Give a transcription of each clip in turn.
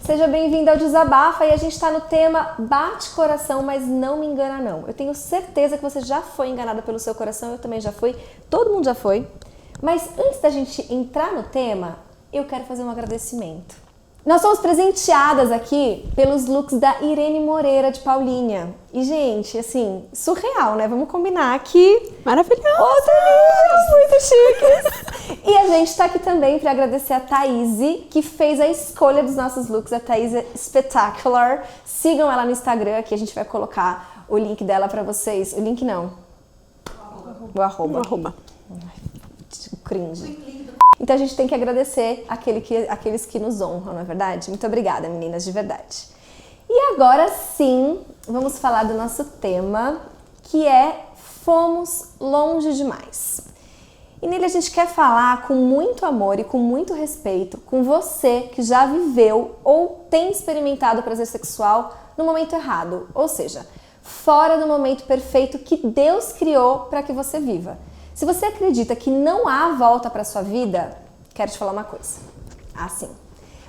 Seja bem-vindo ao Desabafa e a gente está no tema Bate Coração, mas não me engana não. Eu tenho certeza que você já foi enganada pelo seu coração, eu também já fui, todo mundo já foi. Mas antes da gente entrar no tema, eu quero fazer um agradecimento. Nós somos presenteadas aqui pelos looks da Irene Moreira de Paulinha. E, gente, assim, surreal, né? Vamos combinar aqui. Maravilhoso! Muito chiques! E a gente tá aqui também para agradecer a Thaís, que fez a escolha dos nossos looks. A Thaís é Spectacular. Sigam ela no Instagram, aqui a gente vai colocar o link dela para vocês. O link não. O arroba. Cringe. Então a gente tem que agradecer aqueles que nos honram, não é verdade? Muito obrigada, meninas, de verdade. E agora sim, vamos falar do nosso tema, que é Fomos Longe Demais. E nele a gente quer falar com muito amor e com muito respeito com você que já viveu ou tem experimentado o prazer sexual no momento errado, ou seja, fora do momento perfeito que Deus criou para que você viva. Se você acredita que não há volta para sua vida, quero te falar uma coisa. Assim.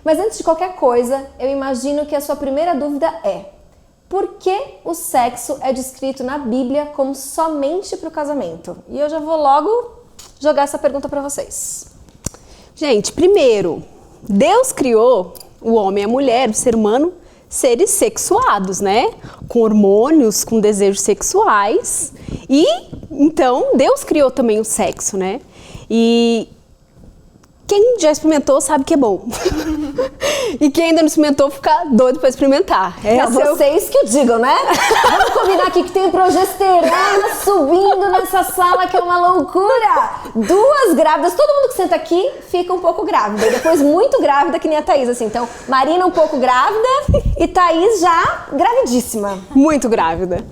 Mas antes de qualquer coisa, eu imagino que a sua primeira dúvida é: por que o sexo é descrito na Bíblia como somente para o casamento? E eu já vou logo jogar essa pergunta para vocês. Gente, primeiro, Deus criou o homem e a mulher, o ser humano, seres sexuados, né? Com hormônios, com desejos sexuais. E, então, Deus criou também o sexo, né? E quem já experimentou sabe que é bom. E quem ainda não experimentou fica doido para experimentar. Vocês que o digam, né? Vamos combinar aqui que tem progesterona subindo nessa sala, que é uma loucura. 2 grávidas, todo mundo que senta aqui fica um pouco grávida. E depois muito grávida, que nem a Thaís, assim. Então, Marina um pouco grávida e Thaís já gravidíssima. Muito grávida.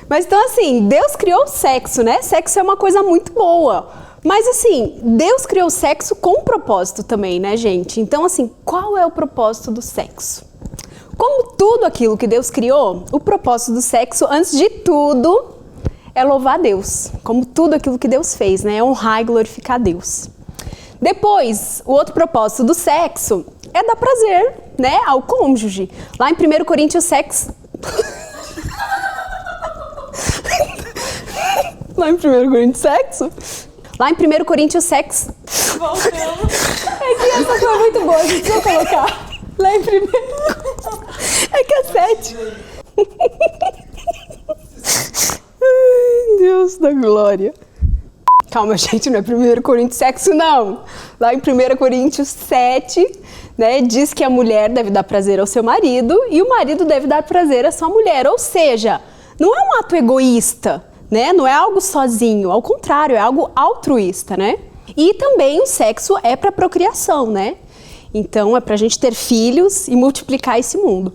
Mas então, assim, Deus criou o sexo, né? Sexo é uma coisa muito boa. Mas, assim, Deus criou o sexo com propósito também, né, gente? Então, assim, qual é o propósito do sexo? Como tudo aquilo que Deus criou, o propósito do sexo, antes de tudo, é louvar a Deus. Como tudo aquilo que Deus fez, né? É honrar e glorificar a Deus. Depois, o outro propósito do sexo é dar prazer, né, ao cônjuge. Lá em 1 Coríntios, sexo... Lá em 1 Coríntios, sexo... Lá em 1 Coríntios, sexo... Voltamos. É que essa foi muito boa, a gente precisa colocar. Lá em 1... É que é 7. Ai, Deus da glória. Calma, gente, não é 1 Coríntios, sexo, não. Lá em 1 Coríntios 7, né, diz que a mulher deve dar prazer ao seu marido e o marido deve dar prazer à sua mulher. Ou seja, não é um ato egoísta, né? Não é algo sozinho, ao contrário, é algo altruísta, né? E também o sexo é para procriação, né? Então é pra gente ter filhos e multiplicar esse mundo.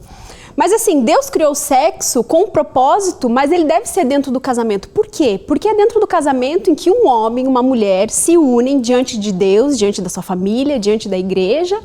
Mas assim, Deus criou o sexo com um propósito, mas ele deve ser dentro do casamento. Por quê? Porque é dentro do casamento em que um homem e uma mulher se unem diante de Deus, diante da sua família, diante da igreja,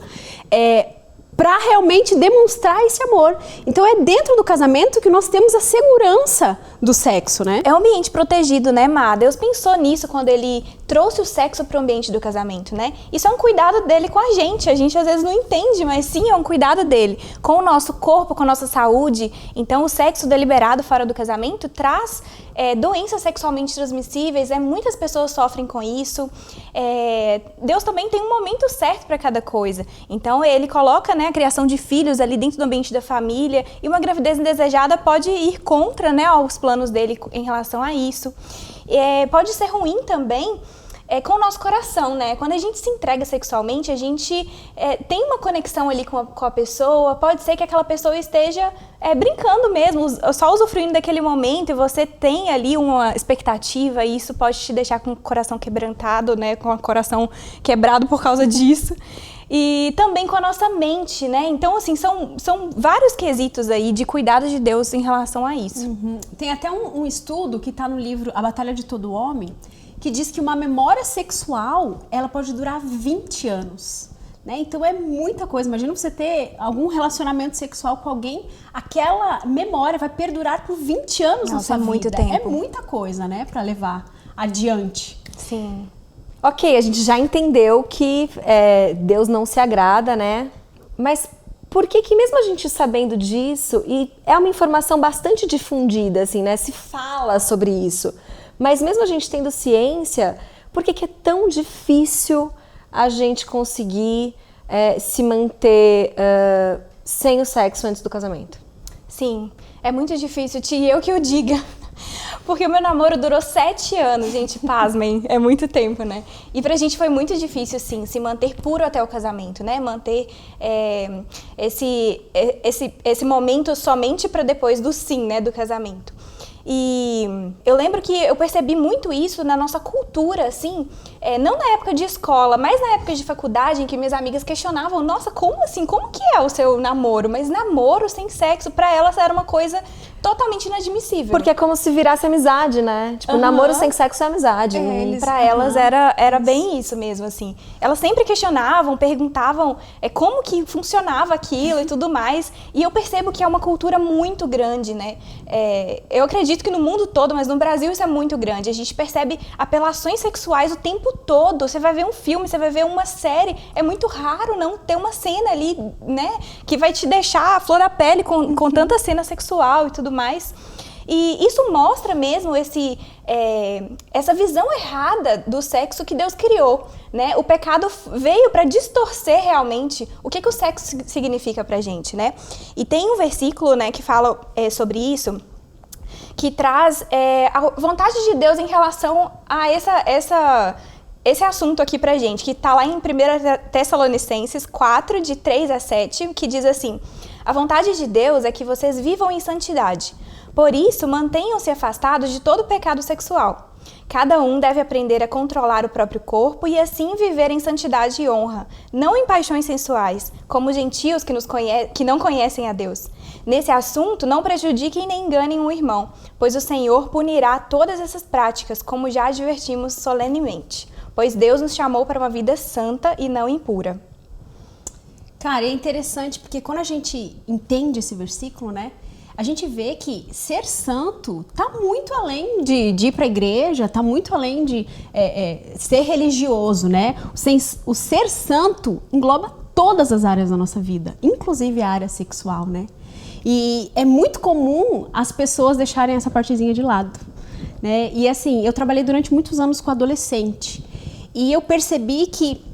para realmente demonstrar esse amor. Então é dentro do casamento que nós temos a segurança do sexo, né? É um ambiente protegido, né, Má? Deus pensou nisso quando ele trouxe o sexo para o ambiente do casamento, né? Isso é um cuidado dele com a gente às vezes não entende, mas sim, é um cuidado dele com o nosso corpo, com a nossa saúde. Então o sexo deliberado fora do casamento traz doenças sexualmente transmissíveis, muitas pessoas sofrem com isso. Deus também tem um momento certo para cada coisa. Então ele coloca, né, a criação de filhos ali dentro do ambiente da família, e uma gravidez indesejada pode ir contra, né, os planos dele em relação a isso. Pode ser ruim também com o nosso coração, né? Quando a gente se entrega sexualmente, a gente tem uma conexão ali com a pessoa. Pode ser que aquela pessoa esteja brincando mesmo, só usufruindo daquele momento, e você tem ali uma expectativa, e isso pode te deixar com o coração quebrantado, né? Com o coração quebrado por causa disso. E também com a nossa mente, né? Então, assim, são vários quesitos aí de cuidado de Deus em relação a isso. Uhum. Tem até um estudo que está no livro A Batalha de Todo Homem, que diz que uma memória sexual, ela pode durar 20 anos. Né? Então é muita coisa. Imagina você ter algum relacionamento sexual com alguém, aquela memória vai perdurar por 20 anos na sua vida. Muito tempo. É muita coisa, né? Para levar adiante. Sim. Ok, a gente já entendeu que Deus não se agrada, né? Mas por que mesmo a gente sabendo disso, e é uma informação bastante difundida, assim, né? Se fala sobre isso, mas mesmo a gente tendo ciência, por que é tão difícil a gente conseguir se manter sem o sexo antes do casamento? Sim, é muito difícil, Tia, eu que o diga. Porque o meu namoro durou 7 anos, gente, pasmem, é muito tempo, né? E pra gente foi muito difícil, sim, se manter puro até o casamento, né? Manter esse momento somente pra depois do sim, né, do casamento. E eu lembro que eu percebi muito isso na nossa cultura, assim, não na época de escola, mas na época de faculdade, em que minhas amigas questionavam, nossa, como assim? Como que é o seu namoro? Mas namoro sem sexo, pra elas era uma coisa totalmente inadmissível. Porque é como se virasse amizade, né? Tipo, namoro sem sexo é amizade. Pra elas era bem isso mesmo, assim. Elas sempre questionavam, perguntavam como que funcionava aquilo e tudo mais. E eu percebo que é uma cultura muito grande, né? Eu acredito que no mundo todo, mas no Brasil isso é muito grande. A gente percebe apelações sexuais o tempo todo. Você vai ver um filme, você vai ver uma série. É muito raro não ter uma cena ali, né? Que vai te deixar a flor da pele com tanta cena sexual e tudo mais. E isso mostra mesmo essa visão errada do sexo que Deus criou, né? O pecado veio para distorcer realmente o que o sexo significa pra gente, né? E tem um versículo, né, que fala sobre isso, que traz a vontade de Deus em relação a esse assunto aqui pra gente, que tá lá em 1 Tessalonicenses 4, de 3 a 7, que diz assim: a vontade de Deus é que vocês vivam em santidade. Por isso, mantenham-se afastados de todo pecado sexual. Cada um deve aprender a controlar o próprio corpo e assim viver em santidade e honra, não em paixões sensuais, como os gentios que não conhecem a Deus. Nesse assunto, não prejudiquem nem enganem um irmão, pois o Senhor punirá todas essas práticas, como já advertimos solenemente, pois Deus nos chamou para uma vida santa e não impura. Cara, é interessante porque quando a gente entende esse versículo, né, a gente vê que ser santo tá muito além de ir para a igreja, tá muito além de ser religioso, né? O ser santo engloba todas as áreas da nossa vida, inclusive a área sexual, né? E é muito comum as pessoas deixarem essa partezinha de lado, né? E assim, eu trabalhei durante muitos anos com adolescente e eu percebi que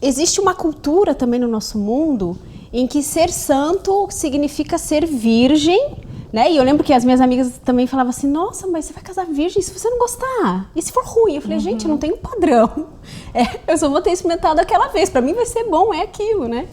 existe uma cultura também no nosso mundo em que ser santo significa ser virgem, né? E eu lembro que as minhas amigas também falavam assim, nossa, mas você vai casar virgem se você não gostar? E se for ruim? Eu falei, gente, não tem um padrão. Eu só vou ter experimentado aquela vez, pra mim vai ser bom, é aquilo, né?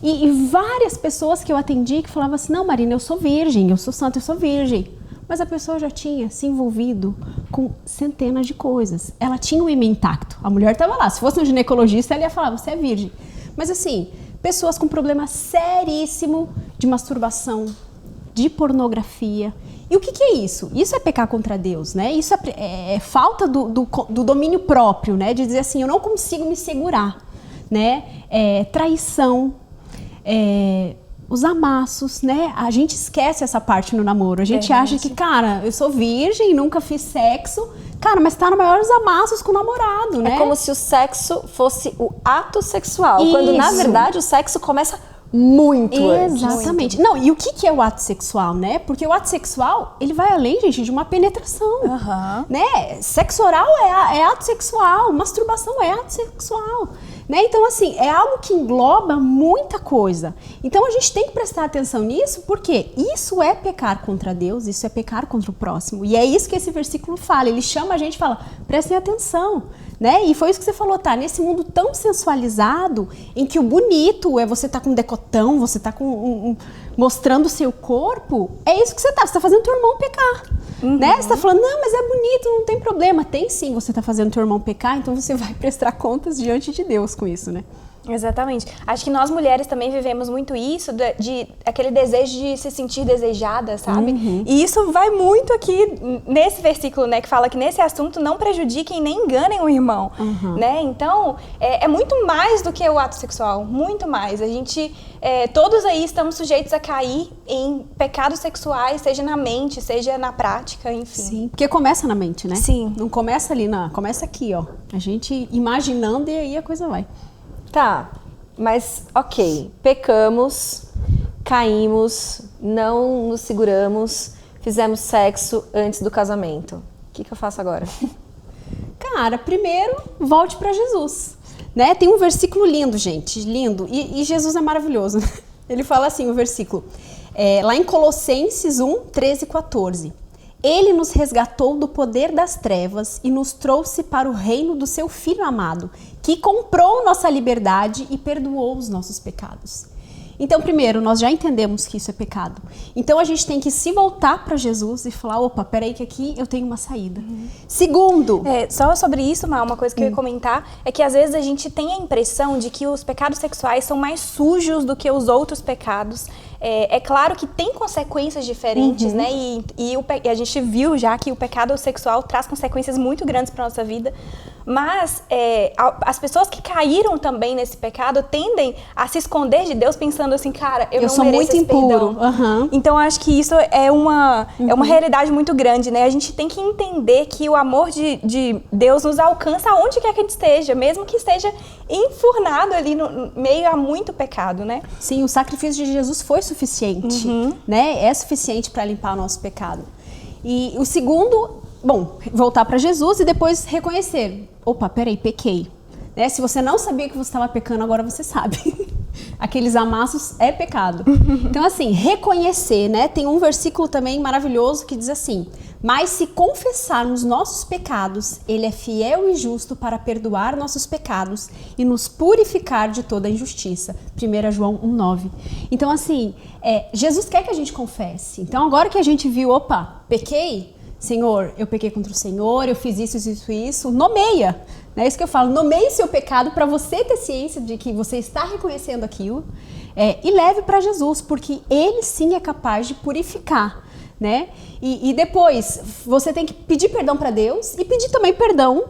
E várias pessoas que eu atendi que falavam assim, não, Marina, eu sou virgem, eu sou santa, eu sou virgem. Mas a pessoa já tinha se envolvido com centenas de coisas. Ela tinha um ímã intacto. A mulher estava lá. Se fosse um ginecologista, ele ia falar, você é virgem. Mas assim, pessoas com problema seríssimo de masturbação, de pornografia. E o que é isso? Isso é pecar contra Deus, né? Isso é falta do domínio próprio, né? De dizer assim, eu não consigo me segurar, né? Traição, os amassos, né? A gente esquece essa parte no namoro. A gente acha que, cara, eu sou virgem, nunca fiz sexo. Cara, mas tá nos maiores amassos com o namorado, né? É como se o sexo fosse o ato sexual. Isso. Quando, na verdade, o sexo começa muito antes. Exatamente. Não, e o que é o ato sexual, né? Porque o ato sexual, ele vai além, gente, de uma penetração. Né? Sexo oral é ato sexual, masturbação é ato sexual. Né? Então, assim, é algo que engloba muita coisa. Então, a gente tem que prestar atenção nisso, porque isso é pecar contra Deus, isso é pecar contra o próximo. E é isso que esse versículo fala. Ele chama a gente e fala, prestem atenção. Né? E foi isso que você falou, tá? Nesse mundo tão sensualizado, em que o bonito é você tá com um decotão, você tá com mostrando o seu corpo, é isso que você tá fazendo teu irmão pecar. Né? Você tá falando, não, mas é bonito, não tem problema. Tem sim, você tá fazendo teu irmão pecar, então você vai prestar contas diante de Deus com isso, né? Exatamente. Acho que nós mulheres também vivemos muito isso, de aquele desejo de se sentir desejada, sabe? E isso vai muito aqui nesse versículo, né, que fala que nesse assunto não prejudiquem nem enganem o irmão, né? Então, é muito mais do que o ato sexual, muito mais. A gente, todos aí estamos sujeitos a cair em pecados sexuais, seja na mente, seja na prática, enfim. Sim, porque começa na mente, né? Sim. Não começa ali, não. Começa aqui, ó. A gente imaginando e aí a coisa vai. Tá, mas ok, pecamos, caímos, não nos seguramos, fizemos sexo antes do casamento. O que eu faço agora? Cara, primeiro, volte para Jesus, né? Tem um versículo lindo, gente, lindo. E Jesus é maravilhoso. Ele fala assim, o versículo, lá em Colossenses 1, 13 e 14. Ele nos resgatou do poder das trevas e nos trouxe para o reino do seu Filho amado, que comprou nossa liberdade e perdoou os nossos pecados. Então, primeiro, nós já entendemos que isso é pecado. Então, a gente tem que se voltar para Jesus e falar, opa, peraí que aqui eu tenho uma saída. Segundo... só sobre isso, Má, uma coisa que eu ia comentar é que às vezes a gente tem a impressão de que os pecados sexuais são mais sujos do que os outros pecados. É claro que tem consequências diferentes, né? E a gente viu já que o pecado sexual traz consequências muito grandes para nossa vida. Mas as pessoas que caíram também nesse pecado tendem a se esconder de Deus pensando assim, cara, eu não sou mereço muito esse impuro. perdão. Então, acho que isso é uma realidade muito grande, né? A gente tem que entender que o amor de Deus nos alcança aonde quer que a gente esteja, mesmo que esteja enfurnado ali no meio a muito pecado, né? Sim, o sacrifício de Jesus foi suficiente, né? É suficiente para limpar o nosso pecado. E o segundo, bom, voltar para Jesus e depois reconhecer. Opa, peraí, pequei. Né? Se você não sabia que você estava pecando, agora você sabe. Aqueles amassos é pecado. Então, assim, reconhecer, né? Tem um versículo também maravilhoso que diz assim: mas se confessarmos nossos pecados, Ele é fiel e justo para perdoar nossos pecados e nos purificar de toda injustiça. 1 João 1,9. Então, assim, Jesus quer que a gente confesse. Então, agora que a gente viu, opa, pequei, Senhor, eu pequei contra o Senhor, eu fiz isso, nomeia. É isso que eu falo, nomeie seu pecado para você ter ciência de que você está reconhecendo aquilo e leve para Jesus, porque Ele sim é capaz de purificar, né? E depois, você tem que pedir perdão para Deus e pedir também perdão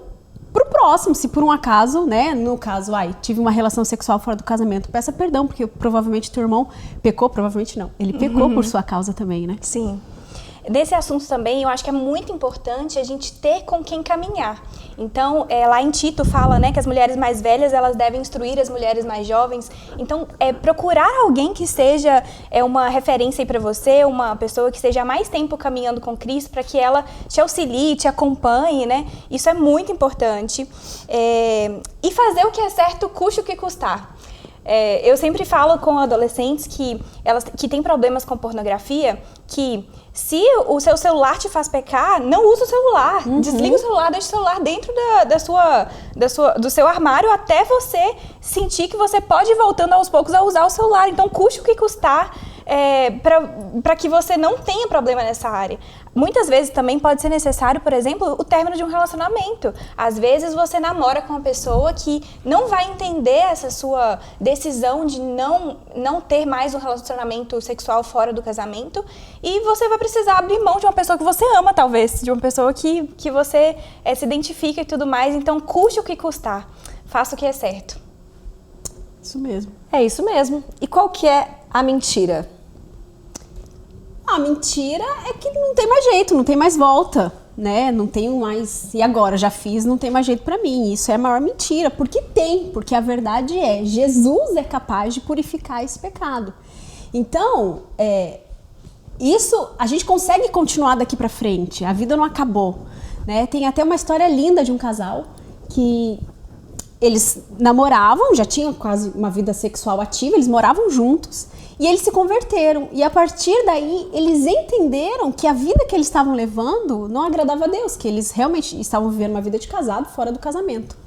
para o próximo, se por um acaso, né? No caso, tive uma relação sexual fora do casamento, peça perdão, porque provavelmente teu irmão pecou, provavelmente não, ele pecou por sua causa também, né? Sim. Desse assunto também, eu acho que é muito importante a gente ter com quem caminhar. Então, lá em Tito fala, né, que as mulheres mais velhas, elas devem instruir as mulheres mais jovens. Então, procurar alguém que seja uma referência aí para você, uma pessoa que esteja há mais tempo caminhando com Cristo, para que ela te auxilie, te acompanhe, né? Isso é muito importante. E fazer o que é certo, custe o que custar. Eu sempre falo com adolescentes que têm problemas com pornografia, que se o seu celular te faz pecar, não usa o celular. Desliga o celular, deixa o celular dentro do seu armário até você sentir que você pode ir voltando aos poucos a usar o celular. Então, custe o que custar, para que você não tenha problema nessa área. Muitas vezes também pode ser necessário, por exemplo, o término de um relacionamento. Às vezes você namora com uma pessoa que não vai entender essa sua decisão de não ter mais um relacionamento sexual fora do casamento, e você vai precisar abrir mão de uma pessoa que você ama, talvez, de uma pessoa que você se identifica e tudo mais. Então, custe o que custar. Faça o que é certo. Isso mesmo. É isso mesmo. E qual que é a mentira? A mentira é que não tem mais jeito, não tem mais volta, né? Não tenho mais, e agora, já fiz, não tem mais jeito pra mim. Isso é a maior mentira, porque a verdade é, Jesus é capaz de purificar esse pecado. Então, isso a gente consegue continuar daqui pra frente, a vida não acabou, né? Tem até uma história linda de um casal que eles namoravam, já tinham quase uma vida sexual ativa, eles moravam juntos e eles se converteram. E a partir daí, eles entenderam que a vida que eles estavam levando não agradava a Deus, que eles realmente estavam vivendo uma vida de casado fora do casamento.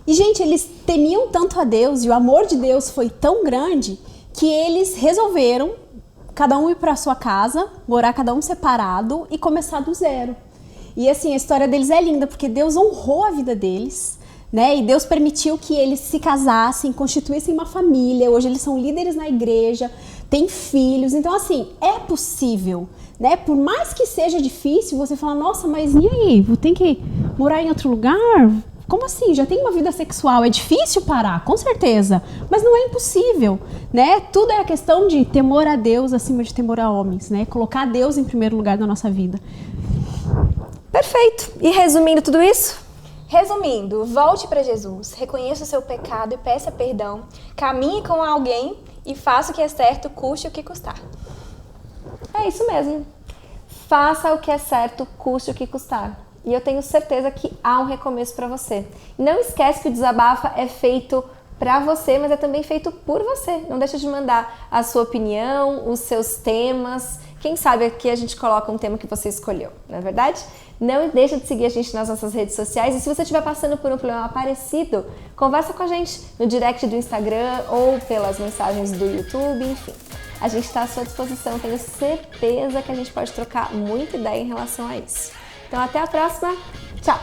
E, gente, eles temiam tanto a Deus e o amor de Deus foi tão grande que eles resolveram cada um ir para sua casa, morar cada um separado e começar do zero. E assim, a história deles é linda, porque Deus honrou a vida deles, né? E Deus permitiu que eles se casassem, constituíssem uma família. Hoje eles são líderes na igreja, têm filhos. Então, assim, é possível, né? Por mais que seja difícil, você fala, nossa, mas e aí? Vou ter que morar em outro lugar? Como assim? Já tem uma vida sexual, é difícil parar, com certeza. Mas não é impossível, né? Tudo é a questão de temor a Deus acima de temor a homens, né? Colocar Deus em primeiro lugar na nossa vida. Perfeito. E resumindo tudo isso? Resumindo, volte para Jesus, reconheça o seu pecado e peça perdão, caminhe com alguém E faça o que é certo, custe o que custar. É isso mesmo. Faça o que é certo, custe o que custar. E eu tenho certeza que há um recomeço para você. Não esquece que o Desabafa é feito para você, mas é também feito por você. Não deixa de mandar a sua opinião, os seus temas. Quem sabe aqui a gente coloca um tema que você escolheu, não é verdade? Não deixa de seguir a gente nas nossas redes sociais. E se você estiver passando por um problema parecido, conversa com a gente no direct do Instagram ou pelas mensagens do YouTube, enfim. A gente está à sua disposição, tenho certeza que a gente pode trocar muita ideia em relação a isso. Então até a próxima, tchau!